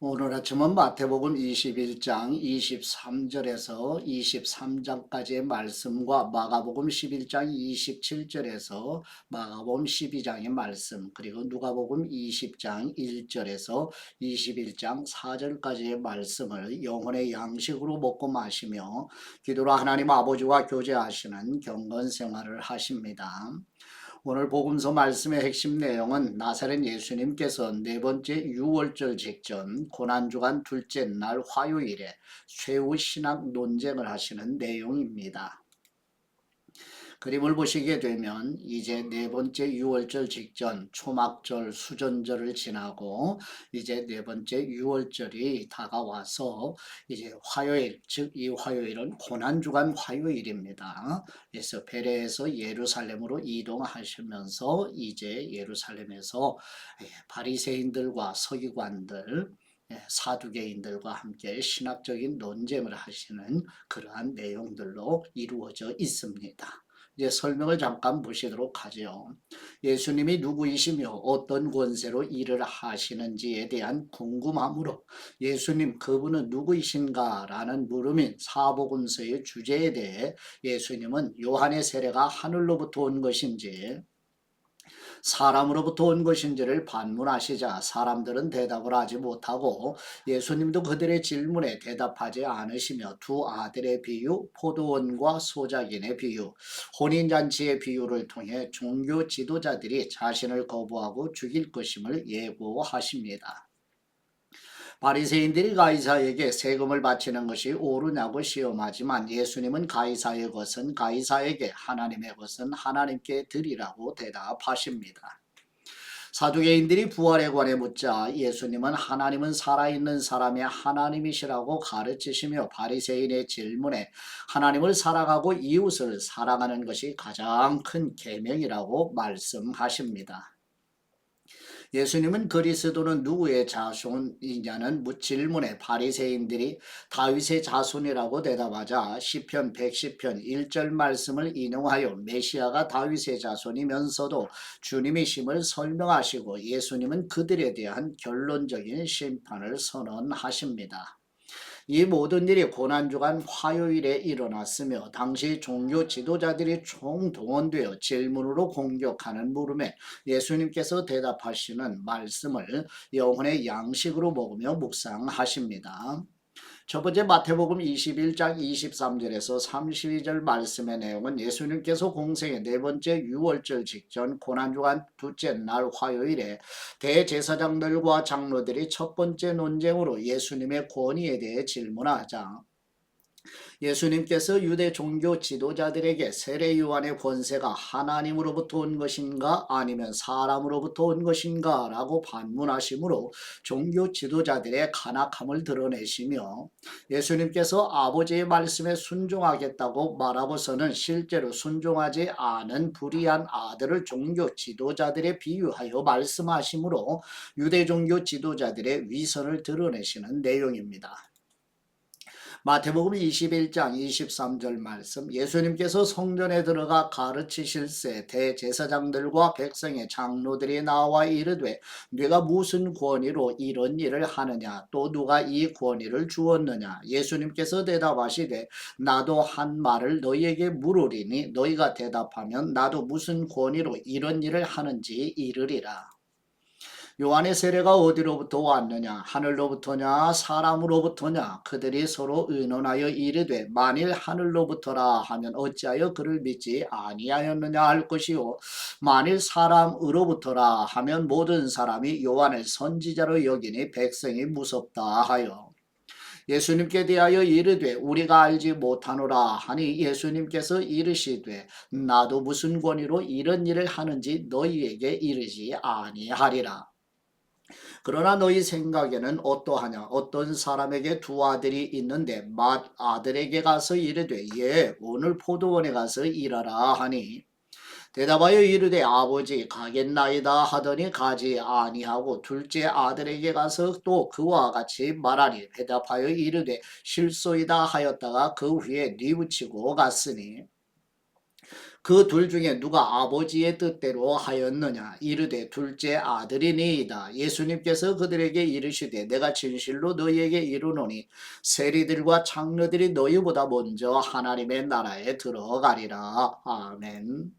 오늘 아침은 마태복음 21장 23절에서 23장까지의 말씀과 마가복음 11장 27절에서 마가복음 12장의 말씀, 그리고 누가복음 20장 1절에서 21장 4절까지의 말씀을 영혼의 양식으로 먹고 마시며 기도로 하나님 아버지와 교제하시는 경건 생활을 하십니다. 오늘 복음서 말씀의 핵심 내용은 나사렛 예수님께서 네 번째 유월절 직전 고난주간 둘째 날 화요일에 최후 신학 논쟁을 하시는 내용입니다. 그림을 보시게 되면 이제 네 번째 유월절 직전 초막절 수전절을 지나고 이제 네 번째 유월절이 다가와서 이제 화요일, 즉 이 화요일은 고난주간 화요일입니다. 그래서 베레에서 예루살렘으로 이동하시면서 이제 예루살렘에서 바리새인들과 서기관들, 사두개인들과 함께 신학적인 논쟁을 하시는 그러한 내용들로 이루어져 있습니다. 이제 설명을 잠깐 보시도록 하죠. 예수님이 누구이시며 어떤 권세로 일을 하시는지에 대한 궁금함으로 예수님 그분은 누구이신가 라는 물음인 사복음서의 주제에 대해 예수님은 요한의 세례가 하늘로부터 온 것인지 사람으로부터 온 것인지를 반문하시자 사람들은 대답을 하지 못하고 예수님도 그들의 질문에 대답하지 않으시며 두 아들의 비유, 포도원과 소작인의 비유, 혼인잔치의 비유를 통해 종교 지도자들이 자신을 거부하고 죽일 것임을 예고하십니다. 바리새인들이 가이사에게 세금을 바치는 것이 옳으냐고 시험하지만 예수님은 가이사의 것은 가이사에게, 하나님의 것은 하나님께 드리라고 대답하십니다. 사두개인들이 부활에 관해 묻자 예수님은 하나님은 살아있는 사람의 하나님이시라고 가르치시며 바리새인의 질문에 하나님을 사랑하고 이웃을 사랑하는 것이 가장 큰 계명이라고 말씀하십니다. 예수님은 그리스도는 누구의 자손이냐는 질문에 바리새인들이 다윗의 자손이라고 대답하자 시편 110편 1절 말씀을 인용하여 메시아가 다윗의 자손이면서도 주님이심을 설명하시고 예수님은 그들에 대한 결론적인 심판을 선언하십니다. 이 모든 일이 고난주간 화요일에 일어났으며 당시 종교 지도자들이 총동원되어 질문으로 공격하는 물음에 예수님께서 대답하시는 말씀을 영혼의 양식으로 먹으며 묵상하십니다. 첫 번째 마태복음 21장 23절에서 32절 말씀의 내용은 예수님께서 공생의 네 번째 유월절 직전 고난주간 둘째 날 화요일에 대제사장들과 장로들이 첫 번째 논쟁으로 예수님의 권위에 대해 질문하자 예수님께서 유대 종교 지도자들에게 세례 요한의 권세가 하나님으로부터 온 것인가 아니면 사람으로부터 온 것인가 라고 반문하시므로 종교 지도자들의 간악함을 드러내시며 예수님께서 아버지의 말씀에 순종하겠다고 말하고서는 실제로 순종하지 않은 불의한 아들을 종교 지도자들에 비유하여 말씀하시므로 유대 종교 지도자들의 위선을 드러내시는 내용입니다. 마태복음 21장 23절 말씀 예수님께서 성전에 들어가 가르치실새 대제사장들과 백성의 장로들이 나와 이르되 네가 무슨 권위로 이런 일을 하느냐 또 누가 이 권위를 주었느냐 예수님께서 대답하시되 나도 한 말을 너희에게 물으리니 너희가 대답하면 나도 무슨 권위로 이런 일을 하는지 이르리라. 요한의 세례가 어디로부터 왔느냐 하늘로부터냐 사람으로부터냐 그들이 서로 의논하여 이르되 만일 하늘로부터라 하면 어찌하여 그를 믿지 아니하였느냐 할 것이요 만일 사람으로부터라 하면 모든 사람이 요한을 선지자로 여기니 백성이 무섭다 하여 예수님께 대하여 이르되 우리가 알지 못하노라 하니 예수님께서 이르시되 나도 무슨 권위로 이런 일을 하는지 너희에게 이르지 아니하리라. 그러나 너희 생각에는 어떠하냐 어떤 사람에게 두 아들이 있는데 맏아들에게 가서 이르되 예 오늘 포도원에 가서 일하라 하니 대답하여 이르되 아버지 가겠나이다 하더니 가지 아니하고 둘째 아들에게 가서 또 그와 같이 말하니 대답하여 이르되 실소이다 하였다가 그 후에 뉘우치고 갔으니 그 둘 중에 누가 아버지의 뜻대로 하였느냐 이르되 둘째 아들이니이다. 예수님께서 그들에게 이르시되 내가 진실로 너희에게 이르노니 세리들과 장로들이 너희보다 먼저 하나님의 나라에 들어가리라. 아멘.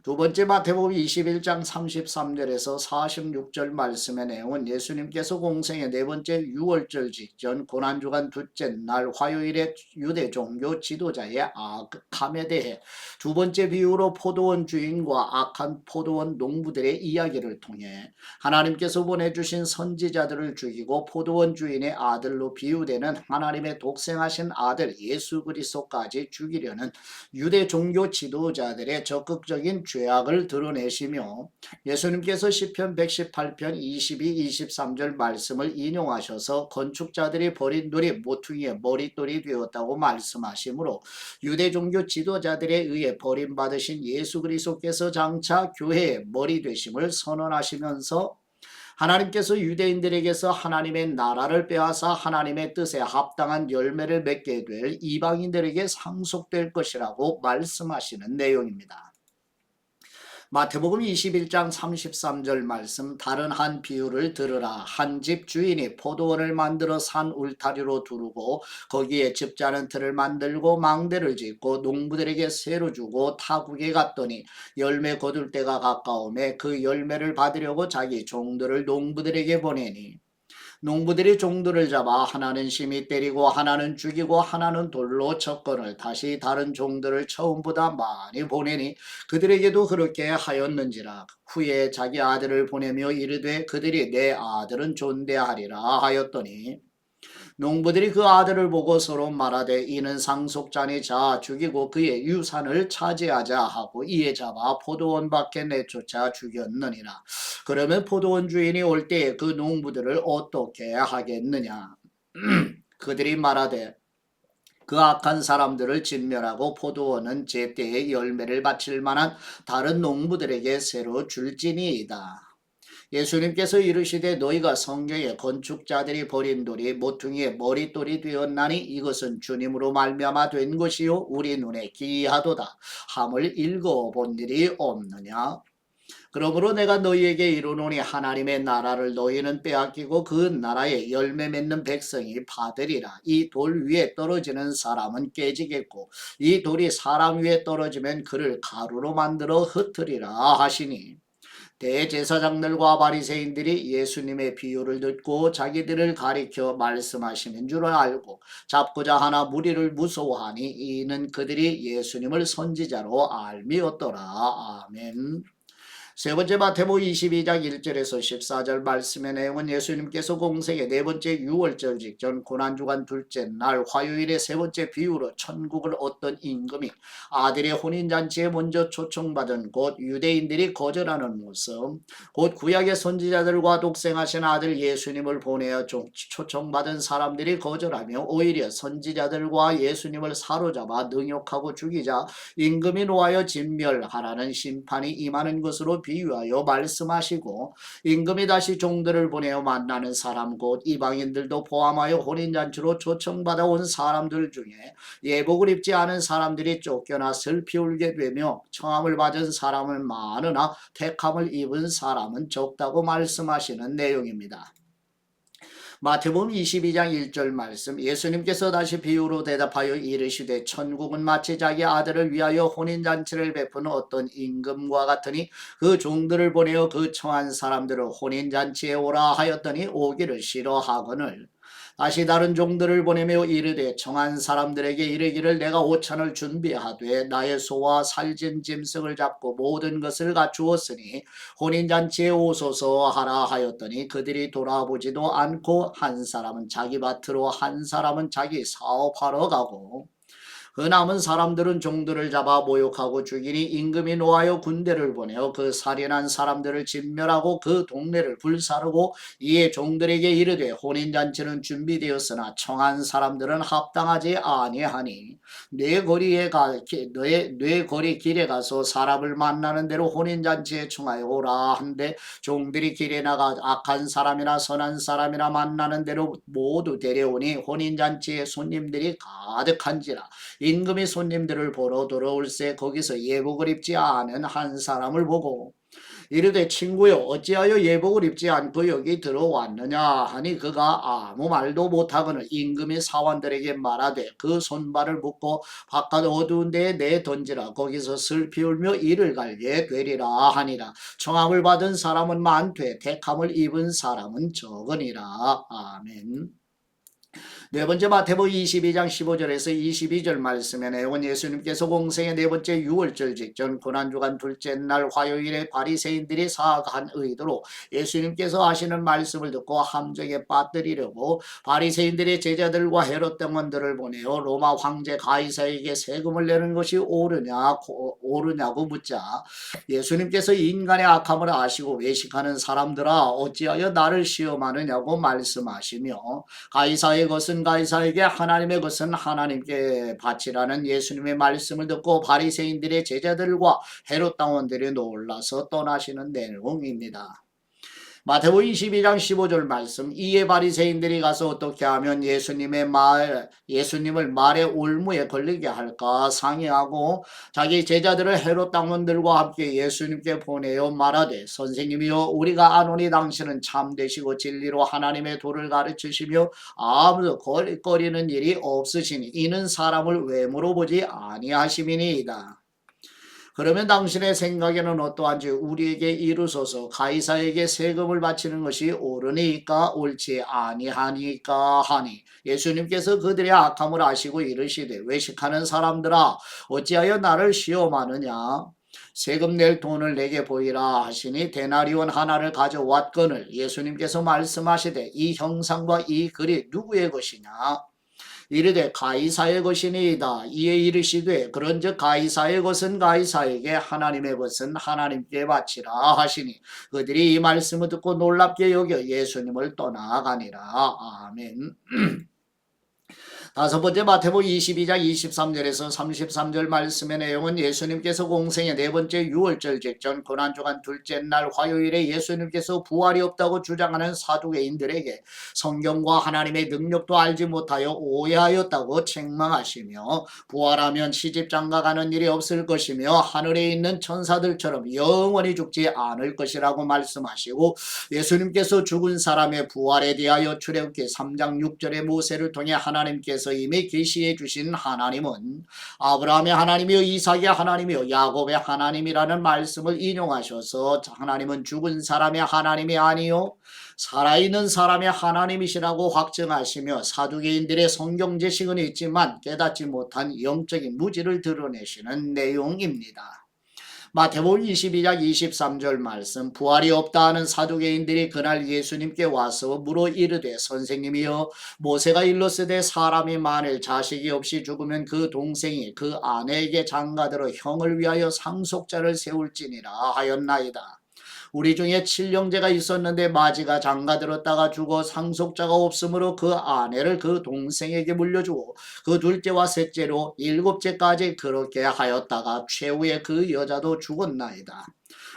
두 번째 마태복음 21장 33절에서 46절 말씀의 내용은 예수님께서 공생의 네 번째 유월절 직전 고난주간 둘째 날 화요일에 유대 종교 지도자의 악함에 대해 두 번째 비유로 포도원 주인과 악한 포도원 농부들의 이야기를 통해 하나님께서 보내주신 선지자들을 죽이고 포도원 주인의 아들로 비유되는 하나님의 독생하신 아들 예수 그리스도까지 죽이려는 유대 종교 지도자들의 적극적인 죄악을 드러내시며 예수님께서 시편 118편 22, 23절 말씀을 인용하셔서 건축자들이 버린 돌이 모퉁이의 머릿돌이 되었다고 말씀하시므로 유대 종교 지도자들에 의해 버림받으신 예수 그리스도께서 장차 교회의 머리 되심을 선언하시면서 하나님께서 유대인들에게서 하나님의 나라를 빼앗아 하나님의 뜻에 합당한 열매를 맺게 될 이방인들에게 상속될 것이라고 말씀하시는 내용입니다. 마태복음 21장 33절 말씀 다른 한 비유를 들으라. 한 집 주인이 포도원을 만들어 산 울타리로 두르고 거기에 집자는 틀을 만들고 망대를 짓고 농부들에게 새로 주고 타국에 갔더니 열매 거둘 때가 가까우매 그 열매를 받으려고 자기 종들을 농부들에게 보내니 농부들이 종들을 잡아 하나는 심히 때리고 하나는 죽이고 하나는 돌로 쳤거늘 다시 다른 종들을 처음보다 많이 보내니 그들에게도 그렇게 하였는지라. 후에 자기 아들을 보내며 이르되 그들이 내 아들은 존대하리라 하였더니 농부들이 그 아들을 보고 서로 말하되 이는 상속자니 자 죽이고 그의 유산을 차지하자 하고 이에 잡아 포도원 밖에 내쫓아 죽였느니라. 그러면 포도원 주인이 올 때에 그 농부들을 어떻게 하겠느냐. 그들이 말하되 그 악한 사람들을 진멸하고 포도원은 제때에 열매를 바칠 만한 다른 농부들에게 새로 줄지니이다. 예수님께서 이르시되 너희가 성경에 건축자들이 버린 돌이 모퉁이의 머릿돌이 되었나니 이것은 주님으로 말미암아 된 것이요 우리 눈에 기이하도다 함을 읽어본 일이 없느냐. 그러므로 내가 너희에게 이르노니 하나님의 나라를 너희는 빼앗기고 그 나라에 열매 맺는 백성이 받으리라. 이 돌 위에 떨어지는 사람은 깨지겠고 이 돌이 사람 위에 떨어지면 그를 가루로 만들어 흩으리라 하시니 대제사장들과 바리새인들이 예수님의 비유를 듣고 자기들을 가리켜 말씀하시는 줄 알고 잡고자 하나 무리를 무서워하니 이는 그들이 예수님을 선지자로 알미었더라. 아멘. 세 번째 마태복음 22장 1절에서 14절 말씀의 내용은 예수님께서 공생의 네 번째 유월절 직전 고난주간 둘째 날 화요일의 세 번째 비유로 천국을 얻던 임금이 아들의 혼인잔치에 먼저 초청받은 곧 유대인들이 거절하는 모습, 곧 구약의 선지자들과 독생하신 아들 예수님을 보내어 초청받은 사람들이 거절하며 오히려 선지자들과 예수님을 사로잡아 능욕하고 죽이자 임금이 노하여 진멸하라는 심판이 임하는 것으로 비유하여 말씀하시고 임금이 다시 종들을 보내어 만나는 사람 곧 이방인들도 포함하여 혼인잔치로 초청받아 온 사람들 중에 예복을 입지 않은 사람들이 쫓겨나 슬피 울게 되며 청함을 받은 사람은 많으나 택함을 입은 사람은 적다고 말씀하시는 내용입니다. 마태복음 22장 1절 말씀 예수님께서 다시 비유로 대답하여 이르시되 천국은 마치 자기 아들을 위하여 혼인잔치를 베푸는 어떤 임금과 같으니 그 종들을 보내어 그 청한 사람들을 혼인잔치에 오라 하였더니 오기를 싫어하거늘 다시 다른 종들을 보내며 이르되 청한 사람들에게 이르기를 내가 오찬을 준비하되 나의 소와 살진 짐승을 잡고 모든 것을 갖추었으니 혼인잔치에 오소서 하라 하였더니 그들이 돌아보지도 않고 한 사람은 자기 밭으로 한 사람은 자기 사업하러 가고 그 남은 사람들은 종들을 잡아 모욕하고 죽이니 임금이 노하여 군대를 보내어 그 살인한 사람들을 진멸하고 그 동네를 불사르고 이에 종들에게 이르되 혼인잔치는 준비되었으나 청한 사람들은 합당하지 아니하니 내 거리 길에 가서 사람을 만나는 대로 혼인잔치에 청하여 오라 한데 종들이 길에 나가 악한 사람이나 선한 사람이나 만나는 대로 모두 데려오니 혼인잔치에 손님들이 가득한지라 임금이 손님들을 보러 들어올새 거기서 예복을 입지 않은 한 사람을 보고 이르되 친구여 어찌하여 예복을 입지 않고 여기 들어왔느냐 하니 그가 아무 말도 못하거늘 임금이 사원들에게 말하되 그 손발을 묶고 바깥 어두운 데에 내던지라 거기서 슬피 울며 이를 갈게 되리라 하니라. 청함을 받은 사람은 많되 택함을 입은 사람은 적으니라. 아멘. 네 번째 마태복음 22장 15절에서 22절 말씀의 내용은 예수님께서 공생의 네 번째 유월절 직전 고난주간 둘째 날 화요일에 바리새인들이 사악한 의도로 예수님께서 하시는 말씀을 듣고 함정에 빠뜨리려고 바리새인들의 제자들과 헤롯 등원들을 보내어 로마 황제 가이사에게 세금을 내는 것이 옳으냐고 묻자 예수님께서 인간의 악함을 아시고 외식하는 사람들아 어찌하여 나를 시험하느냐고 말씀하시며 가이사의 것은 가이사에게 하나님의 것은 하나님께 바치라는 예수님의 말씀을 듣고 바리새인들의 제자들과 헤롯 당원들이 놀라서 떠나시는 내용입니다. 마태복음 22장 15절 말씀 이에 바리새인들이 가서 어떻게 하면 예수님을 말의 올무에 걸리게 할까 상의하고 자기 제자들을 헤롯 당원들과 함께 예수님께 보내어 말하되 선생님이여 우리가 아노니 당신은 참되시고 진리로 하나님의 도를 가르치시며 아무도 거리는 일이 없으시니 이는 사람을 외모로 보지 아니하심이니이다. 그러면 당신의 생각에는 어떠한지 우리에게 이루소서. 가이사에게 세금을 바치는 것이 옳으니까 옳지 아니하니까 하니 예수님께서 그들의 악함을 아시고 이르시되 외식하는 사람들아 어찌하여 나를 시험하느냐 세금 낼 돈을 내게 보이라 하시니 데나리온 하나를 가져왔거늘 예수님께서 말씀하시되 이 형상과 이 글이 누구의 것이냐 이르되 가이사의 것이니이다. 이에 이르시되 그런즉 가이사의 것은 가이사에게 하나님의 것은 하나님께 바치라 하시니 그들이 이 말씀을 듣고 놀랍게 여겨 예수님을 떠나가니라. 아멘. 다섯 번째 마태복음 22장 23절에서 33절 말씀의 내용은 예수님께서 공생의 네 번째 유월절 직전 고난주간 둘째 날 화요일에 예수님께서 부활이 없다고 주장하는 사두개인들에게 성경과 하나님의 능력도 알지 못하여 오해하였다고 책망하시며 부활하면 시집장가가는 일이 없을 것이며 하늘에 있는 천사들처럼 영원히 죽지 않을 것이라고 말씀하시고 예수님께서 죽은 사람의 부활에 대하여 출애굽기 3장 6절의 모세를 통해 하나님께서 이미 계시해 주신 하나님은 아브라함의 하나님이요 이삭의 하나님이요 야곱의 하나님이라는 말씀을 인용하셔서 하나님은 죽은 사람의 하나님이 아니요 살아있는 사람의 하나님이시라고 확증하시며 사두개인들의 성경 지식은 있지만 깨닫지 못한 영적인 무지를 드러내시는 내용입니다. 마태복음 22장 23절 말씀 부활이 없다 하는 사두개인들이 그날 예수님께 와서 물어 이르되 선생님이여 모세가 일렀으되 사람이 만일 자식이 없이 죽으면 그 동생이 그 아내에게 장가들어 형을 위하여 상속자를 세울지니라 하였나이다. 우리 중에 칠형제가 있었는데 마지가 장가들었다가 죽어 상속자가 없으므로 그 아내를 그 동생에게 물려주고 그 둘째와 셋째로 일곱째까지 그렇게 하였다가 최후에 그 여자도 죽었나이다.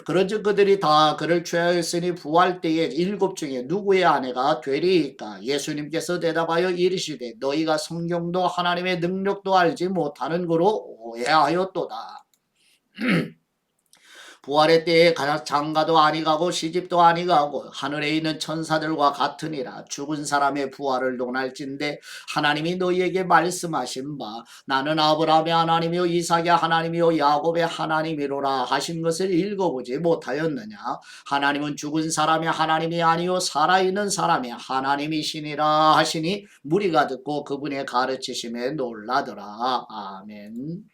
그런즉 그들이 다 그를 취하였으니 부활 때에 일곱 중에 누구의 아내가 되리이까? 예수님께서 대답하여 이르시되 너희가 성경도 하나님의 능력도 알지 못하는 거로 오해하였도다. 부활의 때에 장가도 아니가고 시집도 아니가고 하늘에 있는 천사들과 같으니라. 죽은 사람의 부활을 논할진대 하나님이 너희에게 말씀하신 바 나는 아브라함의 하나님이요 이삭의 하나님이요 야곱의 하나님이로라 하신 것을 읽어보지 못하였느냐. 하나님은 죽은 사람의 하나님이 아니요 살아있는 사람의 하나님이시니라 하시니 무리가 듣고 그분의 가르치심에 놀라더라. 아멘.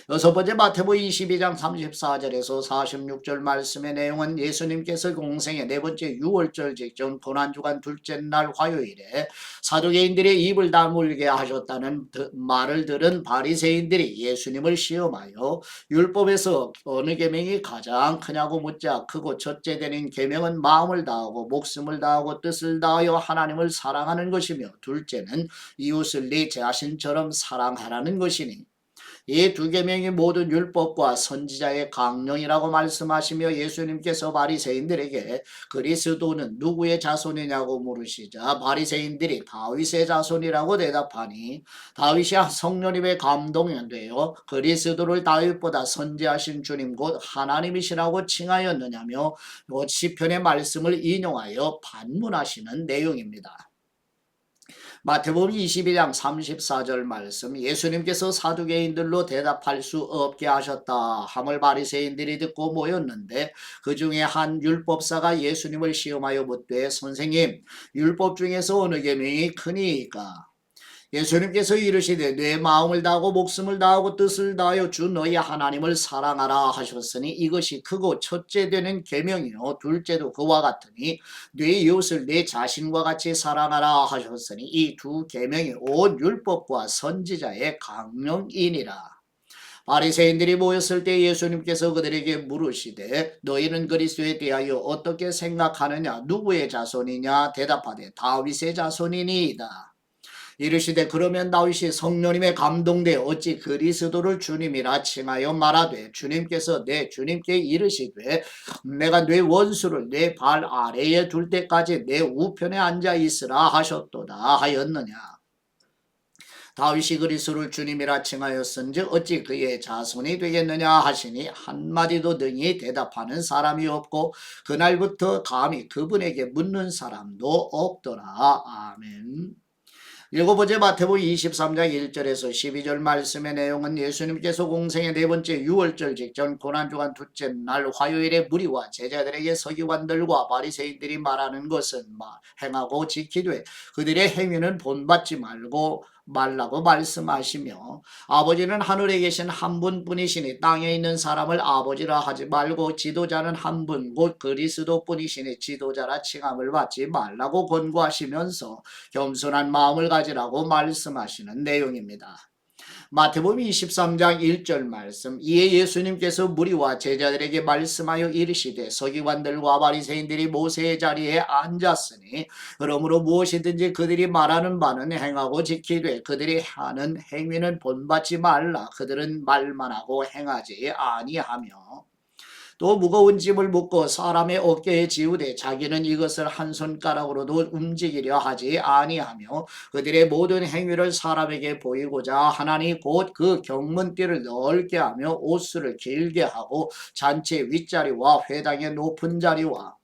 여섯 번째 마태복음 22장 34절에서 46절 말씀의 내용은 예수님께서 공생의 네 번째 유월절 직전 고난주간 둘째 날 화요일에 사두개인들의 입을 다물게 하셨다는 말을 들은 바리새인들이 예수님을 시험하여 율법에서 어느 계명이 가장 크냐고 묻자 크고 첫째 되는 계명은 마음을 다하고 목숨을 다하고 뜻을 다하여 하나님을 사랑하는 것이며 둘째는 이웃을 네 자신처럼 사랑하라는 것이니 이 두 계명이 모든 율법과 선지자의 강령이라고 말씀하시며 예수님께서 바리새인들에게 그리스도는 누구의 자손이냐고 물으시자 바리새인들이 다윗의 자손이라고 대답하니 다윗이 성령님의 감동이 되어 그리스도를 다윗보다 선지하신 주님 곧 하나님이시라고 칭하였느냐며 시편의 말씀을 인용하여 반문하시는 내용입니다. 마태복음 22장 34절 말씀 예수님께서 사두개인들로 대답할 수 없게 하셨다 함을 바리새인들이 듣고 모였는데 그 중에 한 율법사가 예수님을 시험하여 묻되 선생님 율법 중에서 어느 계명이 크니이까 예수님께서 이르시되 내 마음을 다하고 목숨을 다하고 뜻을 다하여 주 너희 하나님을 사랑하라 하셨으니 이것이 크고 첫째 되는 계명이요 둘째도 그와 같으니 네 이웃을 내 자신과 같이 사랑하라 하셨으니 이 두 계명이 온 율법과 선지자의 강령이니라. 바리새인들이 모였을 때 예수님께서 그들에게 물으시되 너희는 그리스도에 대하여 어떻게 생각하느냐 누구의 자손이냐 대답하되 다윗의 자손이니이다. 이르시되 그러면 다윗이 성령님의 감동되어 어찌 그리스도를 주님이라 칭하여 말하되 주님께서 내 주님께 이르시되 내가 내 원수를 내 발 아래에 둘 때까지 내 우편에 앉아 있으라 하셨도다 하였느냐. 다윗이 그리스도를 주님이라 칭하였은즉 어찌 그의 자손이 되겠느냐 하시니 한마디도 능히 대답하는 사람이 없고 그날부터 감히 그분에게 묻는 사람도 없더라. 아멘. 일곱 번째 마태복음 23장 1절에서 12절 말씀의 내용은 예수님께서 공생의 네 번째 유월절 직전 고난주간 둘째 날 화요일에 무리와 제자들에게 서기관들과 바리새인들이 말하는 것은 행하고 지키되 그들의 행위는 본받지 말라고 말씀하시며 아버지는 하늘에 계신 한 분뿐이시니 땅에 있는 사람을 아버지라 하지 말고 지도자는 한 분 곧 그리스도뿐이시니 지도자라 칭함을 받지 말라고 권고하시면서 겸손한 마음을 가지라고 말씀하시는 내용입니다. 마태복음 23장 1절 말씀 이에 예수님께서 무리와 제자들에게 말씀하여 이르시되 서기관들과 바리새인들이 모세의 자리에 앉았으니 그러므로 무엇이든지 그들이 말하는 바는 행하고 지키되 그들이 하는 행위는 본받지 말라. 그들은 말만 하고 행하지 아니하며 또 무거운 짐을 묻고 사람의 어깨에 지우되 자기는 이것을 한 손가락으로도 움직이려 하지 아니하며 그들의 모든 행위를 사람에게 보이고자 하나니 곧 그 경문띠를 넓게 하며 옷수를 길게 하고 잔치 윗자리와 회당의 높은 자리와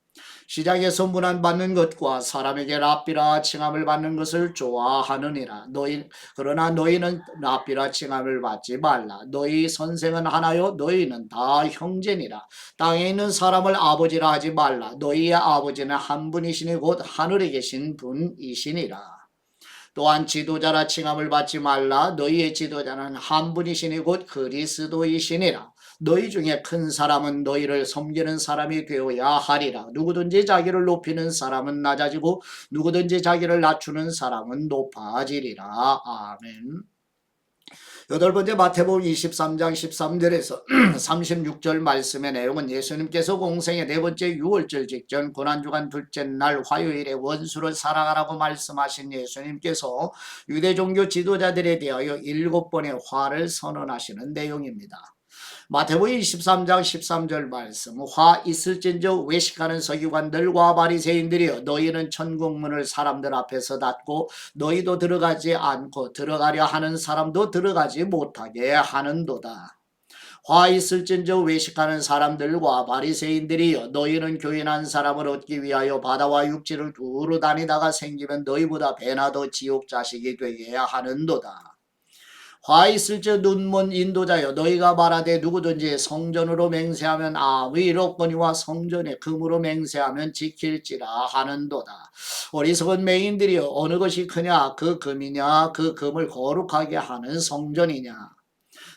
시장에서 문안받는 것과 사람에게 랍비라 칭함을 받는 것을 좋아하느니라. 그러나 너희는 랍비라 칭함을 받지 말라. 너희 선생은 하나요 너희는 다 형제니라. 땅에 있는 사람을 아버지라 하지 말라. 너희의 아버지는 한 분이시니 곧 하늘에 계신 분이시니라. 또한 지도자라 칭함을 받지 말라. 너희의 지도자는 한 분이시니 곧 그리스도이시니라. 너희 중에 큰 사람은 너희를 섬기는 사람이 되어야 하리라. 누구든지 자기를 높이는 사람은 낮아지고 누구든지 자기를 낮추는 사람은 높아지리라. 아멘. 여덟 번째 마태복음 23장 13절에서 36절 말씀의 내용은 예수님께서 공생의 네 번째 유월절 직전 고난주간 둘째 날 화요일에 원수를 사랑하라고 말씀하신 예수님께서 유대 종교 지도자들에 대하여 7번의 화를 선언하시는 내용입니다. 마태복음 23장 13절 말씀 화 있을진저 외식하는 서기관들과 바리새인들이여 너희는 천국문을 사람들 앞에서 닫고 너희도 들어가지 않고 들어가려 하는 사람도 들어가지 못하게 하는도다. 화 있을진저 외식하는 사람들과 바리새인들이여 너희는 교인한 사람을 얻기 위하여 바다와 육지를 두루 다니다가 생기면 너희보다 배나 더 지옥 자식이 되게 하는도다. 화 있을 저 눈먼 인도자여 너희가 말하되 누구든지 성전으로 맹세하면 아무 일 없거니와 성전에 금으로 맹세하면 지킬지라 하는도다. 어리석은 맹인들이여 어느 것이 크냐 그 금이냐 그 금을 거룩하게 하는 성전이냐.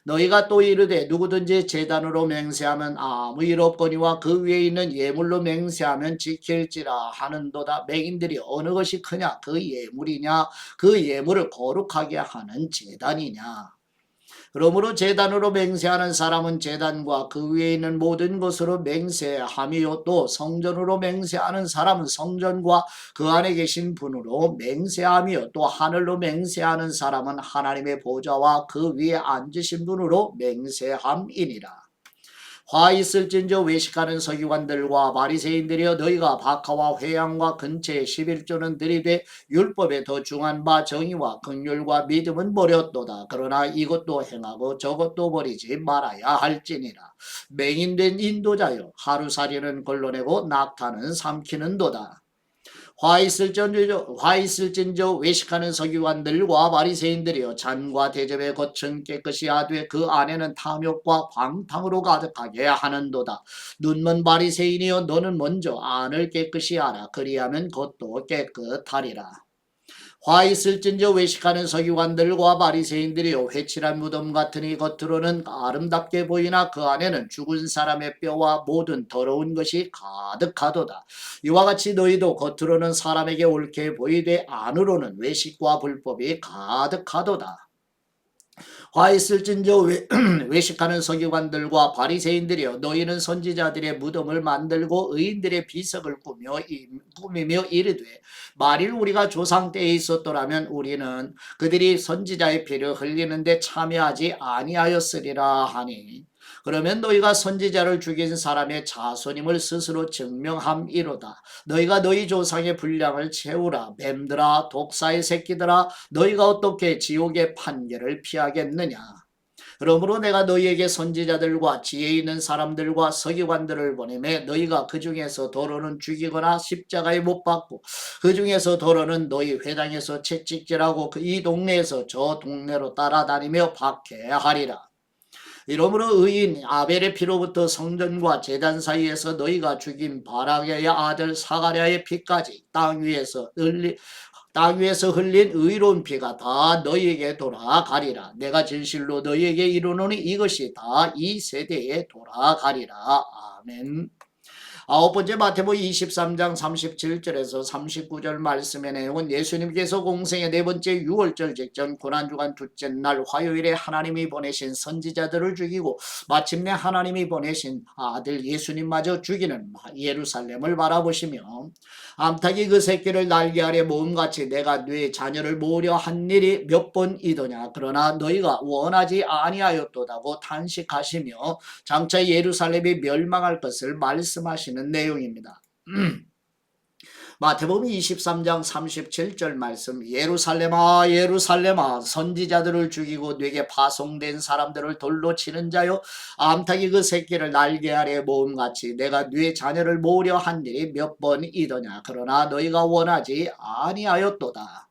너희가 또 이르되 누구든지 제단으로 맹세하면 아무 일 없거니와 그 위에 있는 예물로 맹세하면 지킬지라 하는도다. 맹인들이 어느 것이 크냐 그 예물이냐 그 예물을 거룩하게 하는 제단이냐. 그러므로 제단으로 맹세하는 사람은 제단과 그 위에 있는 모든 것으로 맹세함이요 또 성전으로 맹세하는 사람은 성전과 그 안에 계신 분으로 맹세함이요 또 하늘로 맹세하는 사람은 하나님의 보좌와 그 위에 앉으신 분으로 맹세함이니라. 화 있을진저 외식하는 서기관들과 바리새인들이여 너희가 박하와 회양과 근처에 11조는 들이되 율법에 더 중한 바 정의와 긍휼과 믿음은 버렸도다. 그러나 이것도 행하고 저것도 버리지 말아야 할지니라. 맹인된 인도자여 하루살이는 걸러내고 낙타는 삼키는도다. 화 있을진저 외식하는 서기관들과 바리새인들이여 잔과 대접의 겉은 깨끗이 하되 그 안에는 탐욕과 방탕으로 가득하게 하는도다. 눈먼 바리새인이여 너는 먼저 안을 깨끗이 하라. 그리하면 겉도 깨끗하리라. 화 있을진저 외식하는 서기관들과 바리새인들이여 회칠한 무덤 같으니 겉으로는 아름답게 보이나 그 안에는 죽은 사람의 뼈와 모든 더러운 것이 가득하도다. 이와 같이 너희도 겉으로는 사람에게 옳게 보이되 안으로는 외식과 불법이 가득하도다. 화 있을진저 외식하는 서기관들과 바리새인들이여 너희는 선지자들의 무덤을 만들고 의인들의 비석을 꾸미며 이르되 만일 우리가 조상 때에 있었더라면 우리는 그들이 선지자의 피를 흘리는데 참여하지 아니하였으리라 하니 그러면 너희가 선지자를 죽인 사람의 자손임을 스스로 증명함이로다. 너희가 너희 조상의 분량을 채우라. 뱀들아 독사의 새끼들아 너희가 어떻게 지옥의 판결을 피하겠느냐. 그러므로 내가 너희에게 선지자들과 지혜 있는 사람들과 서기관들을 보내매 너희가 그 중에서 더러는 죽이거나 십자가에 못 박고 그 중에서 더러는 너희 회당에서 채찍질하고 이 동네에서 저 동네로 따라다니며 박해하리라. 이러므로 의인 아벨의 피로부터 성전과 제단 사이에서 너희가 죽인 바라게의 아들 사가랴의 피까지 땅 위에서 흘린 의로운 피가 다 너희에게 돌아가리라. 내가 진실로 너희에게 이르노니 이것이 다 이 세대에 돌아가리라. 아멘. 아홉 번째 마태복음 23장 37절에서 39절 말씀의 내용은 예수님께서 공생의 네 번째 유월절 직전 고난주간 둘째 날 화요일에 하나님이 보내신 선지자들을 죽이고 마침내 하나님이 보내신 아들 예수님마저 죽이는 예루살렘을 바라보시며 암탉이 그 새끼를 날개 아래 모음같이 내가 네 자녀를 모으려 한 일이 몇 번이더냐. 그러나 너희가 원하지 아니하였도다고 탄식하시며 장차 예루살렘이 멸망할 것을 말씀하시는 내용입니다. 마태복음 23장 37절 말씀 예루살렘아 예루살렘아 선지자들을 죽이고 네게 파송된 사람들을 돌로 치는 자여 암탉이 그 새끼를 날개 아래 모음같이 내가 네 자녀를 모으려 한 일이 몇 번이더냐. 그러나 너희가 원하지 아니하였도다.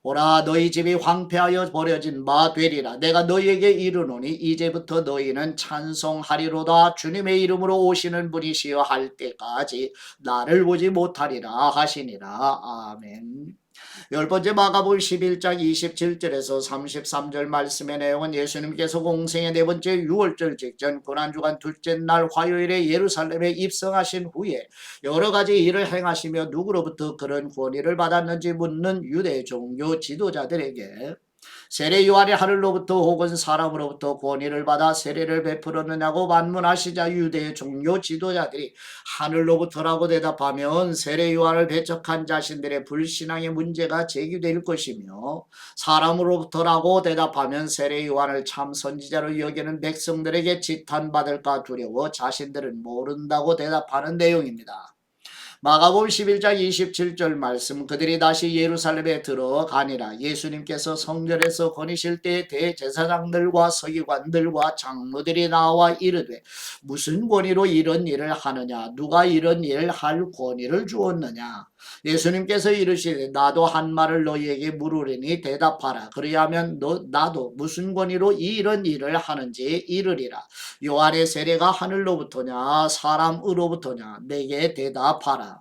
보라 너희 집이 황폐하여 버려진 바 되리라. 내가 너희에게 이르노니 이제부터 너희는 찬송하리로다. 주님의 이름으로 오시는 분이시여 할 때까지 나를 보지 못하리라 하시니라. 아멘. 열 번째 마가복음 11장 27절에서 33절 말씀의 내용은 예수님께서 공생의 네 번째 유월절 직전 고난주간 둘째 날 화요일에 예루살렘에 입성하신 후에 여러 가지 일을 행하시며 누구로부터 그런 권위를 받았는지 묻는 유대 종교 지도자들에게 세례 요한이 하늘로부터 혹은 사람으로부터 권위를 받아 세례를 베풀었느냐고 반문하시자 유대 종교 지도자들이 하늘로부터라고 대답하면 세례 요한을 배척한 자신들의 불신앙의 문제가 제기될 것이며 사람으로부터라고 대답하면 세례 요한을 참 선지자로 여기는 백성들에게 지탄받을까 두려워 자신들은 모른다고 대답하는 내용입니다. 마가복음 11장 27절 말씀 그들이 다시 예루살렘에 들어가니라. 예수님께서 성전에서 거니실 때 대제사장들과 서기관들과 장로들이 나와 이르되 무슨 권위로 이런 일을 하느냐. 누가 이런 일을 할 권위를 주었느냐. 예수님께서 이르시되 나도 한 말을 너희에게 물으리니 대답하라. 그리하면 나도 무슨 권위로 이런 일을 하는지 이르리라. 요한의 세례가 하늘로부터냐 사람으로부터냐 내게 대답하라.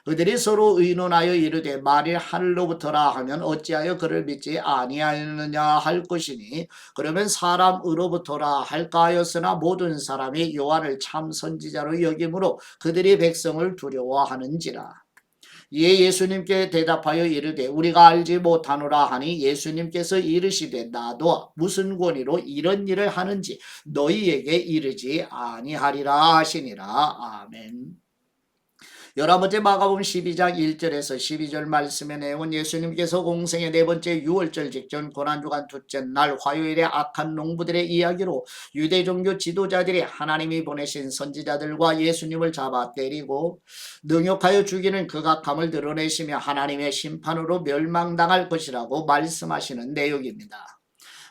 그들이 서로 의논하여 이르되 만일 하늘로부터라 하면 어찌하여 그를 믿지 아니하였느냐 할 것이니 그러면 사람으로부터라 할까 하였으나 모든 사람이 요한을 참 선지자로 여김으로 그들이 백성을 두려워하는지라. 이에 예수님께 대답하여 이르되 우리가 알지 못하노라 하니 예수님께서 이르시되 나도 무슨 권위로 이런 일을 하는지 너희에게 이르지 아니하리라 하시니라. 아멘. 11번째 마가복음 12장 1절에서 12절 말씀의 내용은 예수님께서 공생의 네 번째 유월절 직전 고난주간 둘째 날 화요일에 악한 농부들의 이야기로 유대 종교 지도자들이 하나님이 보내신 선지자들과 예수님을 잡아 때리고 능욕하여 죽이는 극악함을 드러내시며 하나님의 심판으로 멸망당할 것이라고 말씀하시는 내용입니다.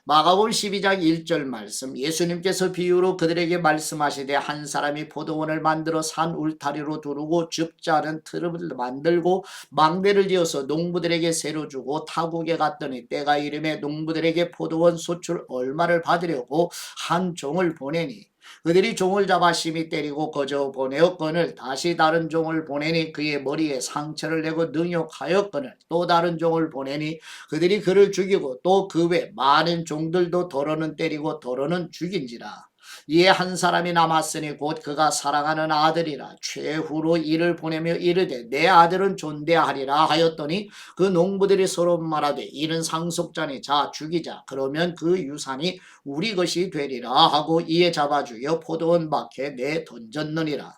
마가복음 12장 1절 말씀 예수님께서 비유로 그들에게 말씀하시되 한 사람이 포도원을 만들어 산 울타리로 두르고 줍지 않은 틀을 만들고 망대를 지어서 농부들에게 새로 주고 타국에 갔더니 때가 이름에 농부들에게 포도원 소출 얼마를 받으려고 한 종을 보내니 그들이 종을 잡아 심히 때리고 거저 보내었거늘 다시 다른 종을 보내니 그의 머리에 상처를 내고 능욕하였거늘 또 다른 종을 보내니 그들이 그를 죽이고 또 그 외 많은 종들도 더러는 때리고 더러는 죽인지라. 이에 한 사람이 남았으니 곧 그가 사랑하는 아들이라 최후로 이를 보내며 이르되 내 아들은 존대하리라 하였더니 그 농부들이 서로 말하되 이는 상속자니 자 죽이자 그러면 그 유산이 우리 것이 되리라 하고 이에 잡아 죽여 포도원 밖에 내 던졌느니라.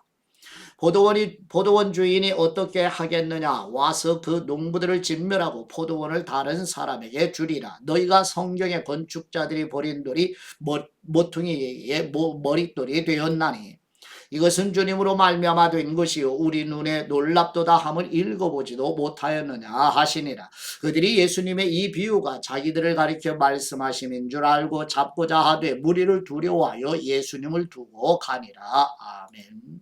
포도원 주인이 어떻게 하겠느냐 와서 그 농부들을 진멸하고 포도원을 다른 사람에게 주리라. 너희가 성경의 건축자들이 버린 돌이 모퉁이의 머릿돌이 되었나니 이것은 주님으로 말미암아 된 것이요 우리 눈에 놀랍도다 함을 읽어보지도 못하였느냐 하시니라. 그들이 예수님의 이 비유가 자기들을 가리켜 말씀하심인 줄 알고 잡고자 하되 무리를 두려워하여 예수님을 두고 가니라. 아멘.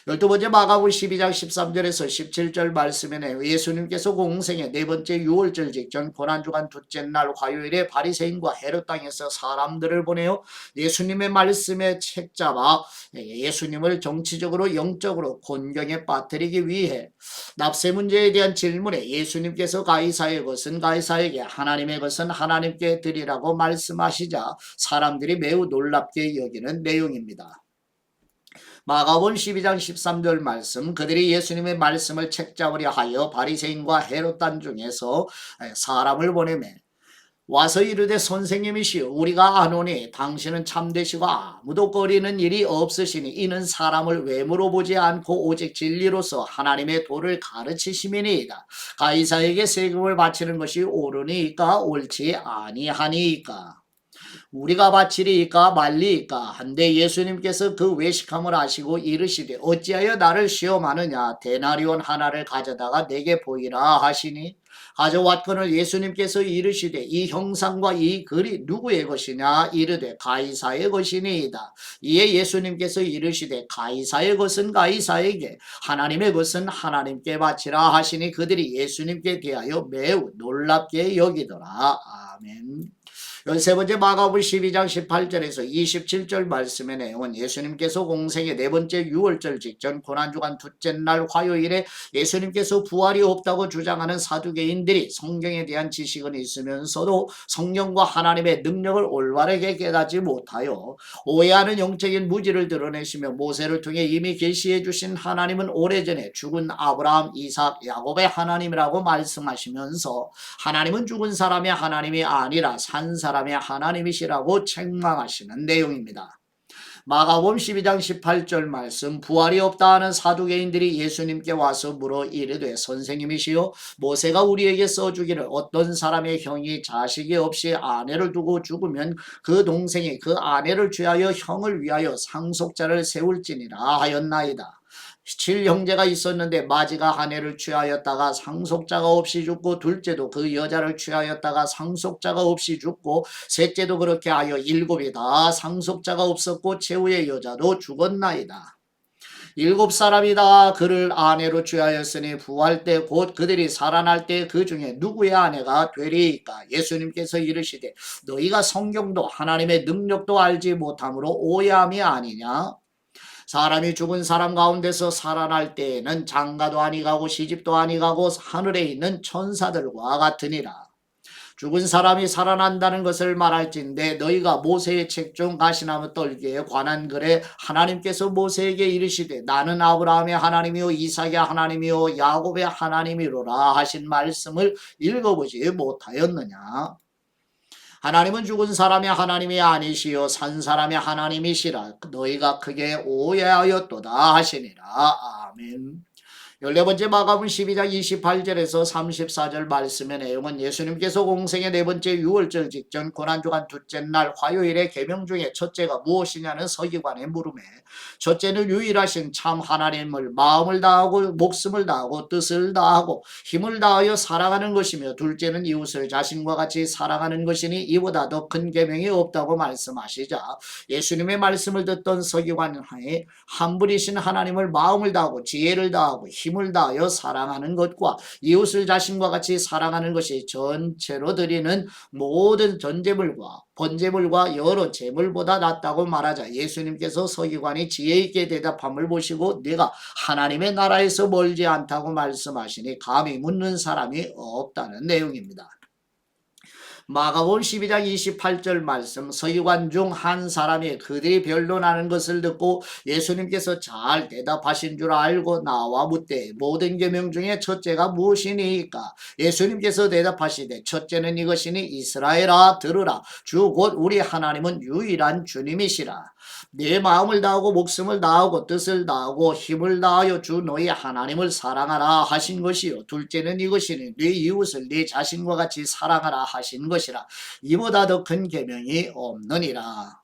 12번째 마가복음 12장 13절에서 17절 말씀에 예수님께서 공생의 네 번째 유월절 직전 고난주간 둘째 날 화요일에 바리새인과 헤롯 땅에서 사람들을 보내어 예수님의 말씀에 책잡아 예수님을 정치적으로 영적으로 곤경에 빠뜨리기 위해 납세 문제에 대한 질문에 예수님께서 가이사의 것은 가이사에게 하나님의 것은 하나님께 드리라고 말씀하시자 사람들이 매우 놀랍게 여기는 내용입니다. 마가복음 12장 13절 말씀 그들이 예수님의 말씀을 책잡으려 하여 바리새인과 헤롯 땅 중에서 사람을 보내매 와서 이르되 선생님이시여 우리가 아노니 당신은 참되시고 아무도 꺼리는 일이 없으시니 이는 사람을 외모로 보지 않고 오직 진리로서 하나님의 도를 가르치심이니이다. 가이사에게 세금을 바치는 것이 옳으니까 옳지 아니하니이까 우리가 바치리이까 말리이까 한데 예수님께서 그 외식함을 아시고 이르시되 어찌하여 나를 시험하느냐 데나리온 하나를 가져다가 내게 보이라 하시니 가져왔거늘 예수님께서 이르시되 이 형상과 이 글이 누구의 것이냐 이르되 가이사의 것이니이다. 이에 예수님께서 이르시되 가이사의 것은 가이사에게 하나님의 것은 하나님께 바치라 하시니 그들이 예수님께 대하여 매우 놀랍게 여기더라. 아멘. 13번째 마가복음 12장 18절에서 27절 말씀의 내용은 예수님께서 공생의 네 번째 유월절 직전 고난주간 둘째 날 화요일에 예수님께서 부활이 없다고 주장하는 사두개인들이 성경에 대한 지식은 있으면서도 성령과 하나님의 능력을 올바르게 깨닫지 못하여 오해하는 영적인 무지를 드러내시며 모세를 통해 이미 계시해 주신 하나님은 오래전에 죽은 아브라함, 이삭, 야곱의 하나님이라고 말씀하시면서 하나님은 죽은 사람의 하나님이 아니라 산 사람의 하나님이시라고 책망하시는 내용입니다. 마가복음 12장 18절 말씀 부활이 없다 하는 사두개인들이 예수님께 와서 물어 이르되 선생님이시여 모세가 우리에게 써주기를 어떤 사람의 형이 자식이 없이 아내를 두고 죽으면 그 동생이 그 아내를 취하여 형을 위하여 상속자를 세울지니라 하였나이다. 7형제가 있었는데 마지가 아내를 취하였다가 상속자가 없이 죽고 둘째도 그 여자를 취하였다가 상속자가 없이 죽고 셋째도 그렇게 하여 7이 다 상속자가 없었고 최후의 여자도 죽었나이다. 7사람이 다 그를 아내로 취하였으니 부활 때 곧 그들이 살아날 때 그 중에 누구의 아내가 되리이까. 예수님께서 이르시되 너희가 성경도 하나님의 능력도 알지 못함으로 오해함이 아니냐. 사람이 죽은 사람 가운데서 살아날 때에는 장가도 아니가고 시집도 아니가고 하늘에 있는 천사들과 같으니라. 죽은 사람이 살아난다는 것을 말할진대 너희가 모세의 책 중 가시나무 떨기에 관한 글에 하나님께서 모세에게 이르시되 나는 아브라함의 하나님이요 이삭의 하나님이요 야곱의 하나님이로라 하신 말씀을 읽어보지 못하였느냐. 하나님은 죽은 사람의 하나님이 아니시요 산 사람의 하나님이시라 너희가 크게 오해하였도다 하시니라. 아멘. 14번째 마가복음 12장 28절에서 34절 말씀의 내용은 예수님께서 공생의 네 번째 유월절 직전 고난주간 둘째 날 화요일에 계명 중에 첫째가 무엇이냐는 서기관의 물음에 첫째는 유일하신 참 하나님을 마음을 다하고 목숨을 다하고 뜻을 다하고 힘을 다하여 사랑하는 것이며 둘째는 이웃을 자신과 같이 사랑하는 것이니 이보다 더 큰 계명이 없다고 말씀하시자 예수님의 말씀을 듣던 서기관은 한 분이신 하나님을 마음을 다하고 지혜를 다하고 힘을 다하여 사랑하는 것과 이웃을 자신과 같이 사랑하는 것이 전체로 드리는 모든 전제물과 번제물과 여러 제물보다 낫다고 말하자 예수님께서 서기관이 지혜 있게 대답함을 보시고 네가 하나님의 나라에서 멀지 않다고 말씀하시니 감히 묻는 사람이 없다는 내용입니다. 마가복음 12장 28절 말씀 서기관 중 한 사람이 그들이 변론하는 것을 듣고 예수님께서 잘 대답하신 줄 알고 나와 묻되 모든 계명 중에 첫째가 무엇이니까 예수님께서 대답하시되 첫째는 이것이니 이스라엘아 들으라 주 곧 우리 하나님은 유일한 주님이시라 내 마음을 다하고 목숨을 다하고 뜻을 다하고 힘을 다하여 주 너희 하나님을 사랑하라 하신 것이요 둘째는 이것이니 네 이웃을 네 자신과 같이 사랑하라 하신 것이라 이보다 더 큰 계명이 없느니라.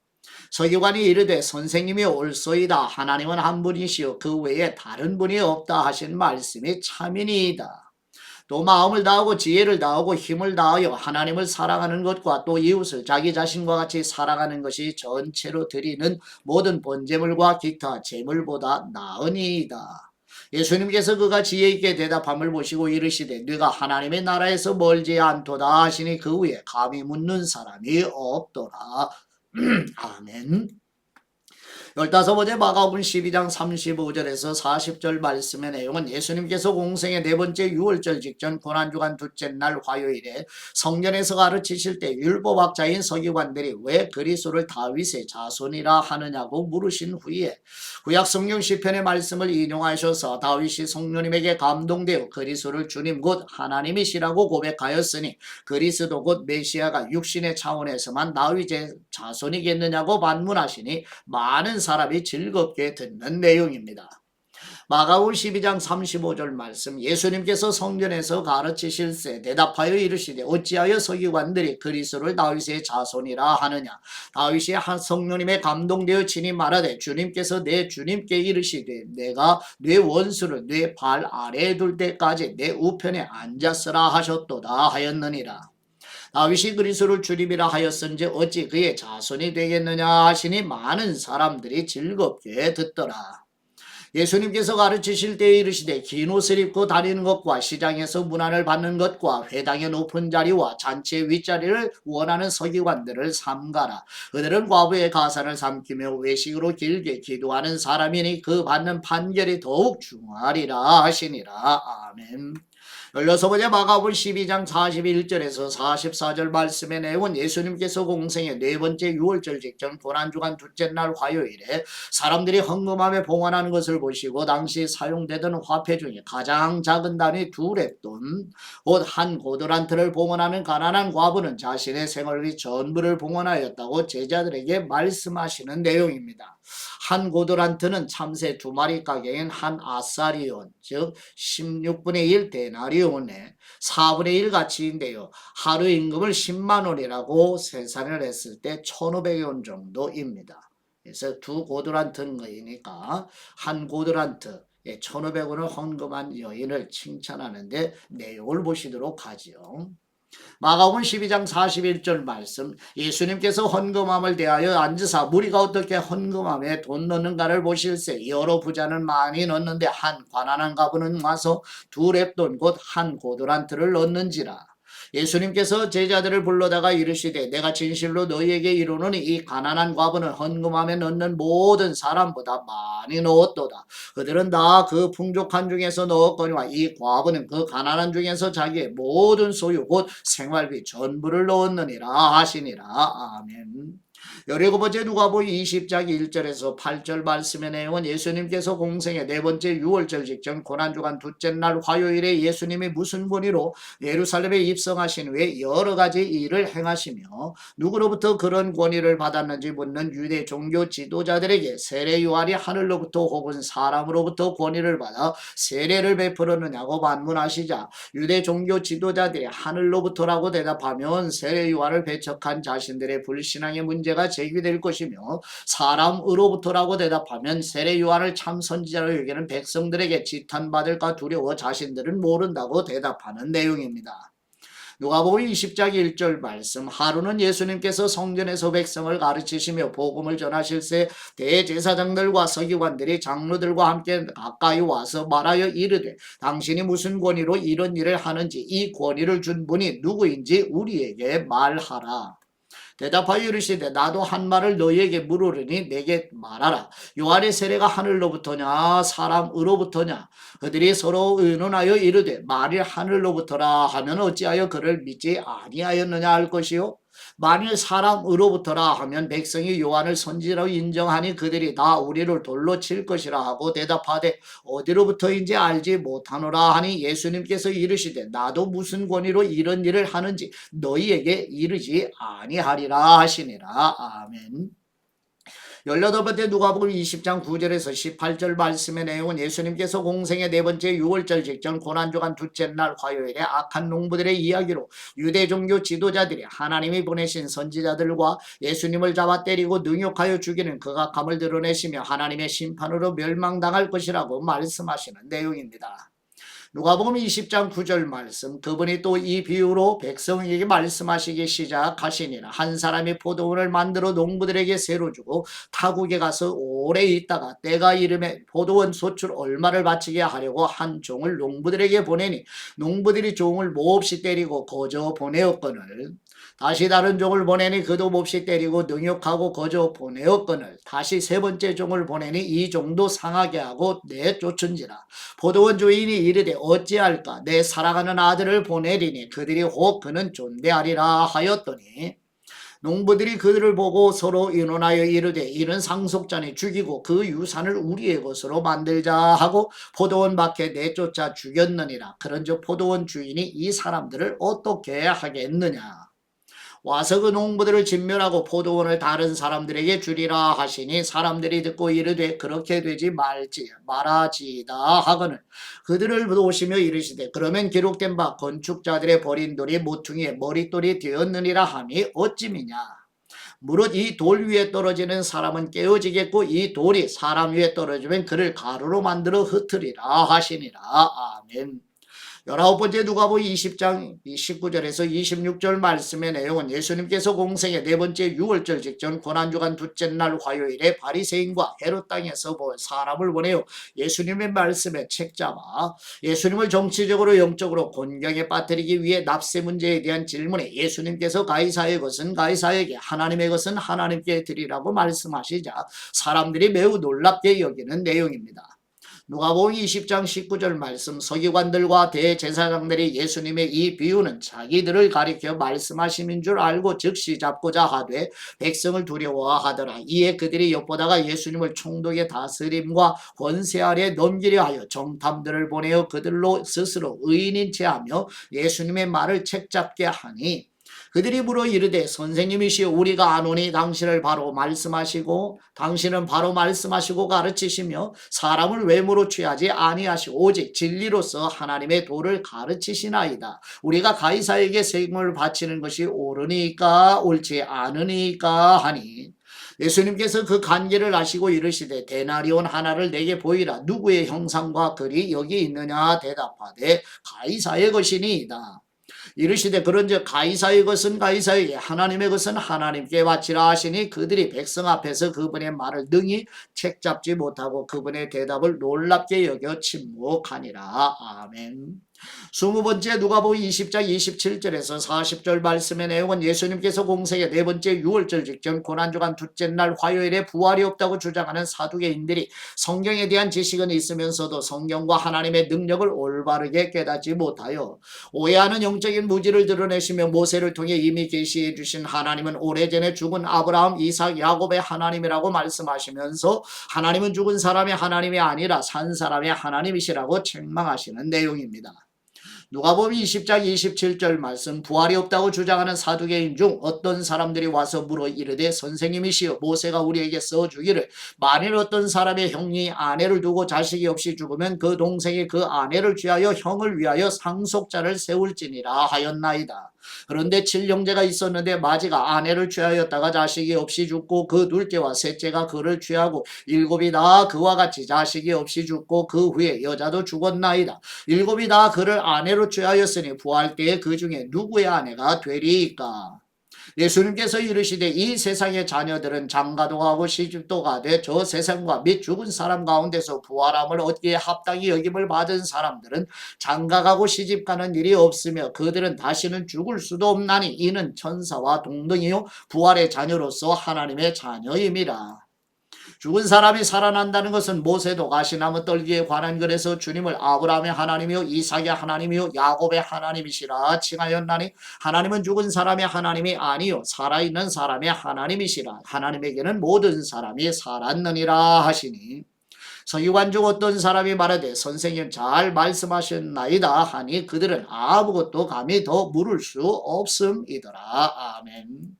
서기관이 이르되 선생님이 옳소이다 하나님은 한 분이시요 그 외에 다른 분이 없다 하신 말씀이 참이니이다. 또 마음을 다하고 지혜를 다하고 힘을 다하여 하나님을 사랑하는 것과 또 이웃을 자기 자신과 같이 사랑하는 것이 전체로 드리는 모든 번제물과 기타 제물보다 나으니이다. 예수님께서 그가 지혜 있게 대답함을 보시고 이르시되 네가 하나님의 나라에서 멀지 않도다 하시니 그 후에 감히 묻는 사람이 없더라. 아멘. 15번째 마가복음 12장 35절에서 40절 말씀의 내용은 예수님께서 공생의 네 번째 유월절 직전 고난주간 둘째 날 화요일에 성전에서 가르치실 때 율법학자인 서기관들이 왜 그리스도를 다윗의 자손이라 하느냐고 물으신 후에 구약 성경 시편의 말씀을 인용하셔서 다윗이 성령님에게 감동되어 그리스도를 주님 곧 하나님이시라고 고백하였으니 그리스도 곧 메시아가 육신의 차원에서만 다윗의 자손이겠느냐고 반문하시니 많은 사람이 즐겁게 듣는 내용입니다. 마가복음 12장 35절 말씀 예수님께서 성전에서 가르치실세 대답하여 이르시되 어찌하여 서기관들이 그리스도를 다윗의 자손이라 하느냐 다윗이 한 성령님의 감동되어 친히 말하되 주님께서 내 주님께 이르시되 내가 내 원수를 내 발 아래에 둘 때까지 내 우편에 앉았으라 하셨도다 하였느니라. 다윗이 그리스도를 주님이라 하였은지 어찌 그의 자손이 되겠느냐 하시니 많은 사람들이 즐겁게 듣더라. 예수님께서 가르치실 때에 이르시되 긴 옷을 입고 다니는 것과 시장에서 문안을 받는 것과 회당의 높은 자리와 잔치의 윗자리를 원하는 서기관들을 삼가라. 그들은 과부의 가산을 삼키며 외식으로 길게 기도하는 사람이니 그 받는 판결이 더욱 중하리라 하시니라. 아멘. 16번째 마가복음 12장 41절에서 44절 말씀의 내용은 예수님께서 공생의 네 번째 유월절 직전 고난주간 둘째 날 화요일에 사람들이 헌금함에 봉헌하는 것을 보시고 당시 사용되던 화폐 중에 가장 작은 단위 2렙돈 곧 한 고드란트를 봉헌하는 가난한 과부는 자신의 생활비 전부를 봉헌하였다고 제자들에게 말씀하시는 내용입니다. 한 고드란트는 참새 2마리 가격인 한 아사리온 즉 16분의 1 데나리온의 4분의 1 가치인데요. 하루 임금을 10만 원이라고 계산을 했을 때 1,500원 정도입니다. 그래서 2고드란트니까 한 고드란트 1,500원을 헌금한 여인을 칭찬하는데 내용을 보시도록 하지요. 마가복음 12장 41절 말씀 예수님께서 헌금함을 대하여 앉으사 무리가 어떻게 헌금함에 돈 넣는가를 보실세 여러 부자는 많이 넣는데 한 가난한 가부는 와서 2렙돈 곧 한 고드란트를 넣는지라. 예수님께서 제자들을 불러다가 이르시되 내가 진실로 너희에게 이르노니 이 가난한 과부는 헌금함에 넣는 모든 사람보다 많이 넣었도다. 그들은 다 그 풍족한 중에서 넣었거니와 이 과부는 그 가난한 중에서 자기의 모든 소유 곧 생활비 전부를 넣었느니라 하시니라. 아멘. 17번째 누가복음 20장 1절에서 8절 말씀의 내용은 예수님께서 공생의 네 번째 유월절 직전 고난주간 둘째 날 화요일에 예수님이 무슨 권위로 예루살렘에 입성하신 후에 여러 가지 일을 행하시며 누구로부터 그런 권위를 받았는지 묻는 유대 종교 지도자들에게 세례 요한이 하늘로부터 혹은 사람으로부터 권위를 받아 세례를 베풀었느냐고 반문하시자 유대 종교 지도자들이 하늘로부터라고 대답하면 세례 요한을 배척한 자신들의 불신앙의 문제가 제기될 것이며 사람으로부터라고 대답하면 세례 요한을 참 선지자로 여기는 백성들에게 지탄받을까 두려워 자신들은 모른다고 대답하는 내용입니다. 누가복음 20장 1절 말씀 하루는 예수님께서 성전에서 백성을 가르치시며 복음을 전하실새 대제사장들과 서기관들이 장로들과 함께 가까이 와서 말하여 이르되 당신이 무슨 권위로 이런 일을 하는지 이 권위를 준 분이 누구인지 우리에게 말하라. 대답하여 이르시되 나도 한 말을 너희에게 물으리니 내게 말하라. 요한의 세례가 하늘로부터냐 사람으로부터냐. 그들이 서로 의논하여 이르되 만일 하늘로부터라 하면 어찌하여 그를 믿지 아니하였느냐 할 것이요. 만일 사람으로부터라 하면 백성이 요한을 선지자로 인정하니 그들이 다 우리를 돌로 칠 것이라 하고 대답하되 어디로부터인지 알지 못하노라 하니 예수님께서 이르시되 나도 무슨 권위로 이런 일을 하는지 너희에게 이르지 아니하리라 하시니라. 아멘. 18번째 누가복음 20장 9절에서 18절 말씀의 내용은 예수님께서 공생의 네 번째 유월절 직전 고난주간 둘째 날 화요일에 악한 농부들의 이야기로 유대 종교 지도자들이 하나님이 보내신 선지자들과 예수님을 잡아 때리고 능욕하여 죽이는 극악함을 드러내시며 하나님의 심판으로 멸망당할 것이라고 말씀하시는 내용입니다. 누가복음 20장 9절 말씀 그분이 또 이 비유로 백성에게 말씀하시기 시작하시니라. 한 사람이 포도원을 만들어 농부들에게 새로 주고 타국에 가서 오래 있다가 때가 이름에 포도원 소출 얼마를 바치게 하려고 한 종을 농부들에게 보내니 농부들이 종을 몹시 때리고 거저 보내었거늘 다시 다른 종을 보내니 그도 몹시 때리고 능욕하고 거저 보내었거늘 다시 세 번째 종을 보내니 이 종도 상하게 하고 내쫓은지라. 포도원 주인이 이르되 어찌할까 내 사랑하는 아들을 보내리니 그들이 혹 그는 존대하리라 하였더니 농부들이 그들을 보고 서로 의논하여 이르되 이는 상속자니 죽이고 그 유산을 우리의 것으로 만들자 하고 포도원 밖에 내쫓아 죽였느니라. 그런즉 포도원 주인이 이 사람들을 어떻게 하겠느냐. 와서 그 농부들을 진멸하고 포도원을 다른 사람들에게 주리라 하시니 사람들이 듣고 이르되 그렇게 되지 말아지다 하거늘 그들을 보시며 이르시되 그러면 기록된 바 건축자들의 버린 돌이 모퉁이에 머릿돌이 되었느니라 함이 어찌미냐. 무릇 이 돌 위에 떨어지는 사람은 깨어지겠고 이 돌이 사람 위에 떨어지면 그를 가루로 만들어 흩으리라 하시니라. 아멘. 19번째 누가복음 20장 19절에서 26절 말씀의 내용은 예수님께서 공생의 네 번째 유월절 직전 고난주간 둘째 날 화요일에 바리새인과 헤롯 땅에서 사람을 보내어 예수님의 말씀에 책잡아 예수님을 정치적으로 영적으로 곤경에 빠뜨리기 위해 납세 문제에 대한 질문에 예수님께서 가이사의 것은 가이사에게 하나님의 것은 하나님께 드리라고 말씀하시자 사람들이 매우 놀랍게 여기는 내용입니다. 누가복음 20장 19절 말씀 서기관들과 대제사장들이 예수님의 이 비유는 자기들을 가리켜 말씀하심인 줄 알고 즉시 잡고자 하되 백성을 두려워하더라. 이에 그들이 엿보다가 예수님을 총독의 다스림과 권세 아래 넘기려 하여 정탐들을 보내어 그들로 스스로 의인인 체하며 예수님의 말을 책잡게 하니 그들이 물어 이르되 선생님이시여 우리가 아노니 당신은 바로 말씀하시고 가르치시며 사람을 외모로 취하지 아니하시고 오직 진리로서 하나님의 도를 가르치시나이다. 우리가 가이사에게 세금을 바치는 것이 옳으니까 옳지 않으니까 하니 예수님께서 그 관계를 아시고 이르시되 데나리온 하나를 내게 보이라. 누구의 형상과 글이 여기 있느냐 대답하되 가이사의 것이니이다. 이르시되 그런즉 가이사의 것은 가이사에게 하나님의 것은 하나님께 바치라 하시니 그들이 백성 앞에서 그분의 말을 능히 책잡지 못하고 그분의 대답을 놀랍게 여겨 침묵하니라. 아멘. 스무번째 누가복음 20장 27절에서 40절 말씀의 내용은 예수님께서 공생의 네 번째 유월절 직전 고난주간 둘째 날 화요일에 부활이 없다고 주장하는 사두개인들이 성경에 대한 지식은 있으면서도 성경과 하나님의 능력을 올바르게 깨닫지 못하여 오해하는 영적인 무지를 드러내시며 모세를 통해 이미 계시해 주신 하나님은 오래전에 죽은 아브라함, 이삭, 야곱의 하나님이라고 말씀하시면서 하나님은 죽은 사람의 하나님이 아니라 산 사람의 하나님이시라고 책망하시는 내용입니다. 누가복음 20장 27절 말씀 부활이 없다고 주장하는 사두개인 중 어떤 사람들이 와서 물어 이르되 선생님이시여 모세가 우리에게 써주기를 만일 어떤 사람의 형이 아내를 두고 자식이 없이 죽으면 그 동생이 그 아내를 취하여 형을 위하여 상속자를 세울지니라 하였나이다. 그런데 7형제가 있었는데 마지가 아내를 취하였다가 자식이 없이 죽고 그 둘째와 셋째가 그를 취하고 7이 다 그와 같이 자식이 없이 죽고 그 후에 여자도 죽었나이다. 7이 다 그를 아내로 취하였으니 부활 때에 그 중에 누구의 아내가 되리이까? 예수님께서 이르시되 이 세상의 자녀들은 장가도 가고 시집도 가되 저 세상과 및 죽은 사람 가운데서 부활함을 얻기에 합당히 여김을 받은 사람들은 장가가고 시집가는 일이 없으며 그들은 다시는 죽을 수도 없나니 이는 천사와 동등이요 부활의 자녀로서 하나님의 자녀임이라. 죽은 사람이 살아난다는 것은 모세도 가시나무 떨기에 관한 글에서 주님을 아브라함의 하나님이요 이삭의 하나님이요 야곱의 하나님이시라 칭하였나니 하나님은 죽은 사람의 하나님이 아니요 살아있는 사람의 하나님이시라. 하나님에게는 모든 사람이 살았느니라 하시니 서기관 중 어떤 사람이 말하되 선생님 잘 말씀하셨나이다 하니 그들은 아무것도 감히 더 물을 수 없음이더라. 아멘.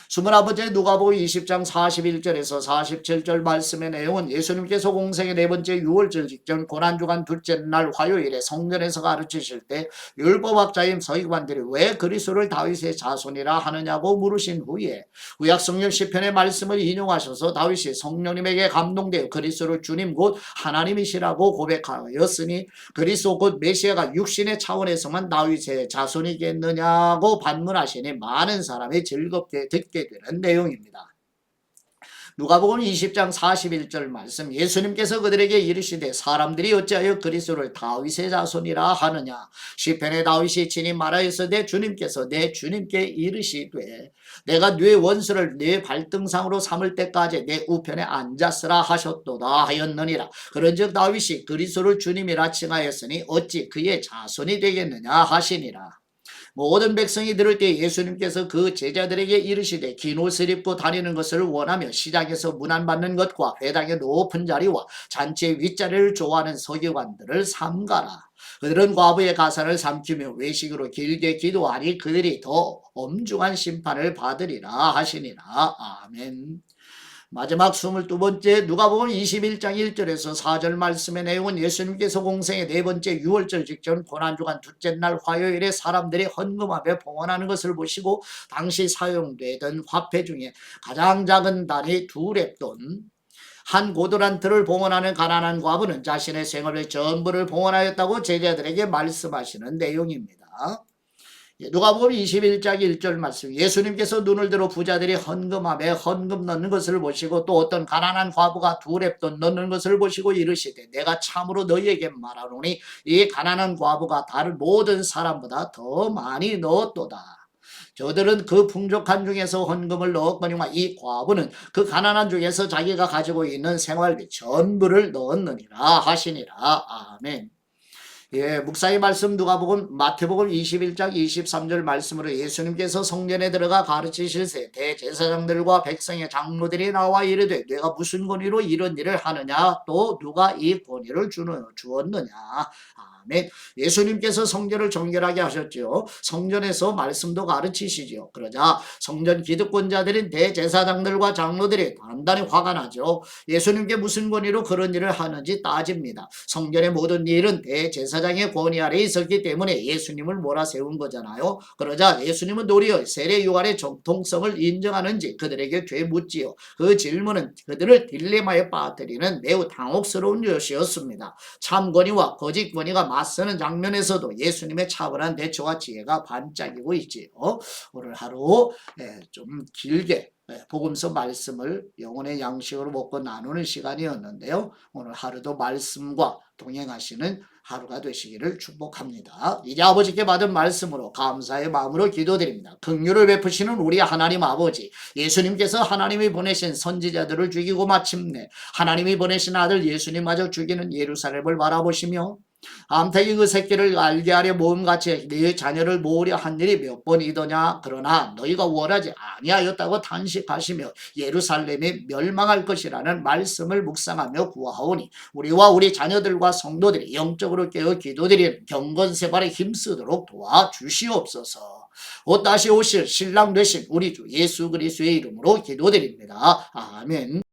21번째 누가복음 20장 41절에서 47절 말씀의 내용은 예수님께서 공생의 네 번째 유월절 직전 고난주간 둘째 날 화요일에 성전에서 가르치실 때 율법학자인 서기관들이 왜 그리스도를 다윗의 자손이라 하느냐고 물으신 후에 구약성경 시편의 말씀을 인용하셔서 다윗이 성령님에게 감동되어 그리스도를 주님 곧 하나님이시라고 고백하였으니 그리스도 곧 메시아가 육신의 차원에서만 다윗의 자손이겠느냐고 반문하시니 많은 사람이 즐겁게 듣게 되는 내용입니다. 누가복음 20장 41절 말씀 예수님께서 그들에게 이르시되 사람들이 어찌하여 그리스도를 다윗의 자손이라 하느냐 시편의 다윗이 친히 말하였으되 주님께서 내 주님께 이르시되 내가 네 원수를 네 발등상으로 삼을 때까지 내 우편에 앉았으라 하셨도다 하였느니라. 그런즉 다윗이 그리스도를 주님이라 칭하였으니 어찌 그의 자손이 되겠느냐 하시니라. 모든 백성이 들을 때 예수님께서 그 제자들에게 이르시되 긴 옷을 입고 다니는 것을 원하며 시장에서 문안받는 것과 회당의 높은 자리와 잔치의 윗자리를 좋아하는 서기관들을 삼가라. 그들은 과부의 가산을 삼키며 외식으로 길게 기도하니 그들이 더 엄중한 심판을 받으리라 하시니라. 아멘. 마지막 22번째 누가복음 21장 1절에서 4절 말씀의 내용은 예수님께서 공생의 네 번째 유월절 직전 고난주간 둘째 날 화요일에 사람들이 헌금하며 봉헌하는 것을 보시고 당시 사용되던 화폐 중에 가장 작은 단위 2렙돈 한 고도란트를 봉헌하는 가난한 과부는 자신의 생업의 전부를 봉헌하였다고 제자들에게 말씀하시는 내용입니다. 누가복음 21장 1절 말씀 예수님께서 눈을 들어 부자들이 헌금함에 헌금 넣는 것을 보시고 또 어떤 가난한 과부가 2렙돈 넣는 것을 보시고 이르시되 내가 참으로 너희에게 말하노니 이 가난한 과부가 다른 모든 사람보다 더 많이 넣었도다. 저들은 그 풍족한 중에서 헌금을 넣었거니와 이 과부는 그 가난한 중에서 자기가 가지고 있는 생활비 전부를 넣었느니라 하시니라. 아멘. 묵상의 말씀 누가복음 마태복음 21장 23절 말씀으로 예수님께서 성전에 들어가 가르치실세 대제사장들과 백성의 장로들이 나와 이르되 내가 무슨 권위로 이런 일을 하느냐 또 누가 이 권위를 주었느냐. 아멘. 예수님께서 성전을 정결하게 하셨죠. 성전에서 말씀도 가르치시죠. 그러자 성전 기득권자들인 대제사장들과 장로들이 단단히 화가 나죠. 예수님께 무슨 권위로 그런 일을 하는지 따집니다. 성전의 모든 일은 대제사장의 권위 아래 있었기 때문에 예수님을 몰아세운 거잖아요. 그러자 예수님은 도리어 세례 요한의 정통성을 인정하는지 그들에게 되묻지요. 그 질문은 그들을 딜레마에 빠뜨리는 매우 당혹스러운 것이었습니다. 참 권위와 거짓 권위가 맞서는 장면에서도 예수님의 차분한 대처와 지혜가 반짝이고 있지요. 오늘 하루 좀 길게 복음서 말씀을 영혼의 양식으로 먹고 나누는 시간이었는데요. 오늘 하루도 말씀과 동행하시는 하루가 되시기를 축복합니다. 이제 아버지께 받은 말씀으로 감사의 마음으로 기도드립니다. 긍휼을 베푸시는 우리 하나님 아버지, 예수님께서 하나님이 보내신 선지자들을 죽이고 마침내 하나님이 보내신 아들 예수님마저 죽이는 예루살렘을 바라보시며 암탉이 그 새끼를 알게 하려 모음같이 네 자녀를 모으려 한 일이 몇 번이더냐. 그러나 너희가 원하지 아니하였다고 탄식하시며 예루살렘이 멸망할 것이라는 말씀을 묵상하며 구하오니 우리와 우리 자녀들과 성도들이 영적으로 깨어 기도드리는 경건생활에 힘쓰도록 도와주시옵소서. 곧 다시 오실 신랑 되신 우리 주 예수 그리스도의 이름으로 기도드립니다. 아멘.